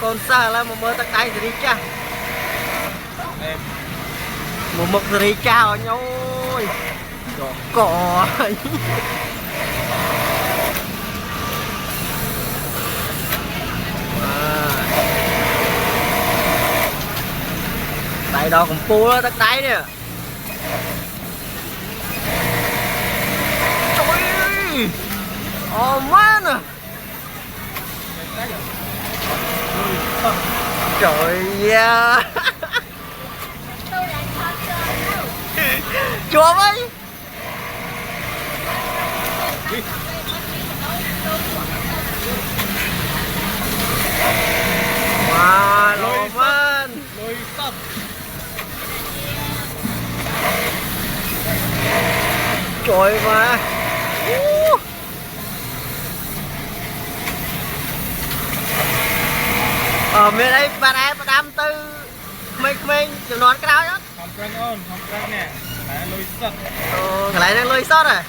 con xa là một mơ tắc tay thì đi cha một mực thì đi cha ở nhau cỏ tay đó cũng pu đó tắc tay nè trời oh man à trời yeah. Chúa ơi wow lôi man lôi sắp trời mà ở bên đây bạn em đam tư mình chừng nón cái áo nhá không căng ơn không căng nè lôi sắp cái này đang lôi sót à